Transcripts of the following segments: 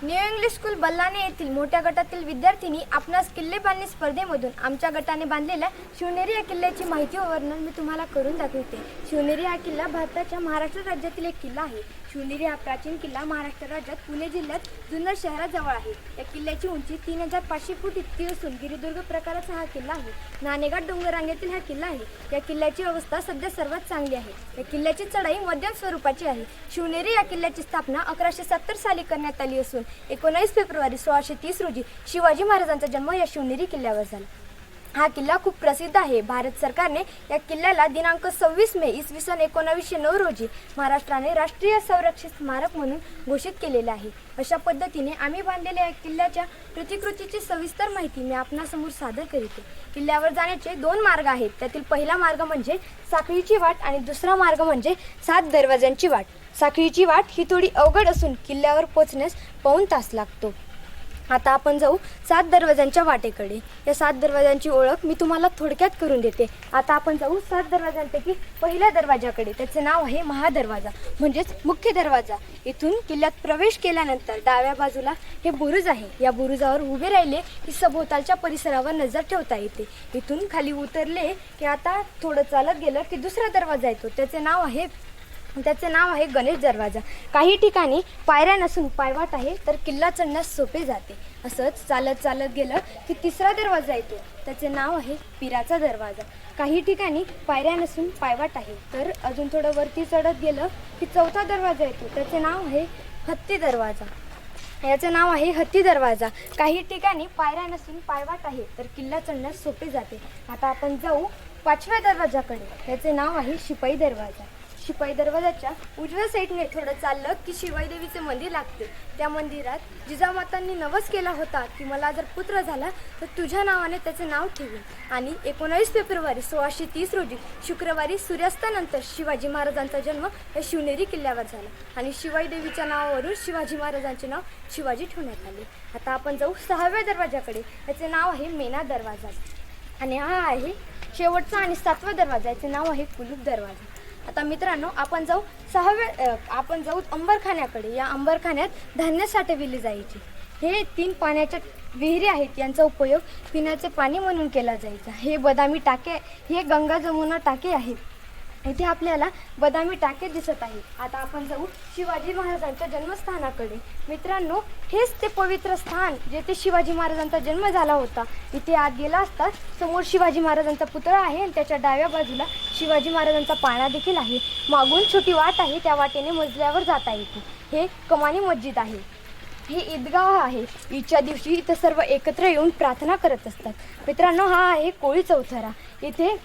New English school बल्लाने येथील मोठ्या गटातील विद्यार्थिनी आपणास किल्ले बांधणी स्पर्धेमधून आमच्या गटाने बांधलेल्या शिवनेरी या किल्ल्याची माहिती व वर्णन मी तुम्हाला करून दाखवते। शिवनेरी हा किल्ला भारताच्या महाराष्ट्र राज्यातील एक किल्ला आहे। शिवनेरी हा प्राचीन किल्ला महाराष्ट्र राज्यात पुणे जिल्ह्यात जुन्नर शहराजवळ आहे। या किल्ल्याची उंची 3500 फूट इतकी असून गिरिदुर्ग प्रकाराचा हा किल्ला आहे। नाणेघाट डोंगर रांगेतील हा किल्ला आहे। या किल्ल्याची अवस्था सध्या सर्वात चांगली आहे। या किल्ल्याची चढाई मध्यम स्वरूपाची आहे। शिवनेरी या किल्ल्याची स्थापना 1170 साली करण्यात आली असून 19 फेब्रुवारी 1630 रोजी शिवाजी महाराजांचा जन्म या शिवनेरी किल्ल्यावर झाला। हा किल्ला खूप प्रसिद्ध आहे। भारत सरकारने या किल्ल्याला दिनांक 26 मे इसवी सन 1909 रोजी महाराष्ट्राने राष्ट्रीय संरक्षित स्मारक म्हणून घोषित केलेले आहे। अशा पद्धतीने आम्ही बांधलेल्या या किल्ल्याच्या प्रतिकृतीची सविस्तर माहिती मी आपणासमोर सादर करीते। किल्ल्यावर जाण्याचे 2 मार्ग आहेत। त्यातील पहिला मार्ग म्हणजे साखळीची वाट आणि दुसरा मार्ग म्हणजे 7 दरवाजांची वाट। साखळीची वाट ही थोडी अवघड असून किल्ल्यावर पोहोचण्यास पाऊण तास लागतो। आता आपण जाऊ 7 दरवाजांच्या वाटेकडे। या 7 दरवाजांची ओळख मी तुम्हाला थोडक्यात करून देते। आता आपण जाऊ 7 दरवाजांपैकी पहिल्या दरवाजाकडे। त्याचे नाव आहे महादरवाजा म्हणजेच मुख्य दरवाजा। इथून किल्ल्यात प्रवेश केल्यानंतर डाव्या बाजूला हे बुरुज आहे। या बुरुजावर उभे राहिले की सभोवतालच्या परिसरावर नजर ठेवता येते। इथून खाली उतरले की आता थोडं चालत गेलं की दुसरा दरवाजा येतो। त्याचे नाव आहे गणेश दरवाजा। काही ठिकाणी पायऱ्या नसून पायवाट आहे तर किल्ला चढण्यास सोपे जाते। असंच चालत गेलं की तिसरा दरवाजा येतो। त्याचे नाव आहे पीराचा दरवाजा। काही ठिकाणी पायऱ्या नसून पायवाट आहे तर अजून थोडं वरती चढत गेलं की चौथा दरवाजा येतो। त्याचे नाव आहे हत्ती दरवाजा। याचे नाव आहे हत्ती दरवाजा। काही ठिकाणी पायऱ्या नसून पायवाट आहे तर किल्ला चढण्यास सोपे जाते। आता आपण जाऊ 5व्या दरवाजाकडे। याचे नाव आहे शिपाई दरवाजा। शिपाई दरवाजाच्या उजव्या साईडने थोडं चाललं की शिवाई देवीचे मंदिर लागते। त्या मंदिरात जिजामातांनी नवस केला होता की मला जर पुत्र झाला तर तुझ्या नावाने त्याचे नाव ठेवीन। आणि 19 फेब्रुवारी 1630 रोजी शुक्रवारी सूर्यास्तानंतर शिवाजी महाराजांचा जन्म या शिवनेरी किल्ल्यावर झाला आणि शिवाई देवीच्या नावावरून शिवाजी महाराजांचे नाव शिवाजी ठेवण्यात आले। आता आपण जाऊ 6व्या दरवाजाकडे। याचे नाव आहे मेणा दरवाजा आणि हा आहे शेवटचा आणि 7वा दरवाजा। याचे नाव आहे कुलूप दरवाजा। आता मित्रांनो आपण जाऊ अंबरखान्याकडे। या अंबरखान्यात धान्य साठविले जायचे। हे 3 पाण्याच्या विहिरी आहेत। यांचा उपयोग पिण्याचे पाणी म्हणून केला जायचा। हे बदामी टाके, हे गंगा जमुना टाके आहेत। इथे आपल्याला बदामी टाके दिसत आहे। आता आपण जाऊ शिवाजी महाराजांच्या जन्मस्थानाकडे। मित्रांनो हेच ते पवित्र स्थान जेथे शिवाजी महाराजांचा जन्म झाला होता। इथे आत गेला असता समोर शिवाजी महाराजांचा पुतळा आहे आणि त्याच्या डाव्या बाजूला शिवाजी महाराजांचा पाळणा देखील आहे। मागून छोटी वाट आहे, त्या वाटेने मजल्यावर जाता येते। हे कमानी मस्जिद आहे। हे ईदगाह आहे। ईदच्या दिवशी इथं सर्व एकत्र येऊन प्रार्थना करत असतात। मित्रांनो हा आहे कोळी चौथरा। इथे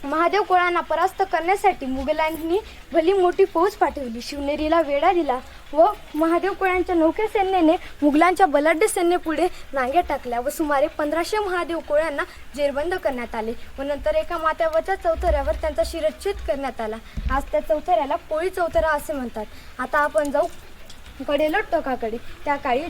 महादेव कोळांना परास्त करण्यासाठी मुघलांनी भली मोठी फौज पाठवली। शिवनेरीला वेढा दिला व महादेव कोळ्यांच्या नौके सैन्याने मुघलांच्या बलाढ्य सैन्यापुढे नांग्या टाकल्या व सुमारे 1500 महादेव कोळ्यांना जेरबंद करण्यात आले व नंतर एका माथ्यावरच्या चौथऱ्यावर त्यांचा शिरच्छेद करण्यात आला। आज त्या चौथऱ्याला कोळी चौथरा असे म्हणतात। आता आपण जाऊ कडेलोट टोकाकडे। त्या काळी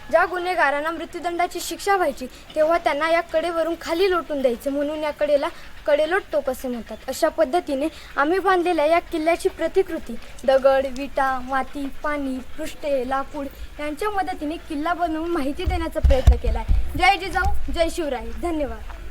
ज्या गुन्हेगारांना मृत्यूदंडाची शिक्षा व्हायची तेव्हा त्यांना या कडेवरून खाली लोटून द्यायचे म्हणून या कडेला कडेलोट टोक असे म्हणतात। अशा पद्धतीने आम्ही बांधलेल्या या किल्ल्याची प्रतिकृती दगड, विटा, माती, पाणी, पृष्ठे, लाकूड यांच्या मदतीने किल्ला बनवून माहिती देण्याचा प्रयत्न केला आहे। जय जिजाऊ, जय शिवराय। धन्यवाद।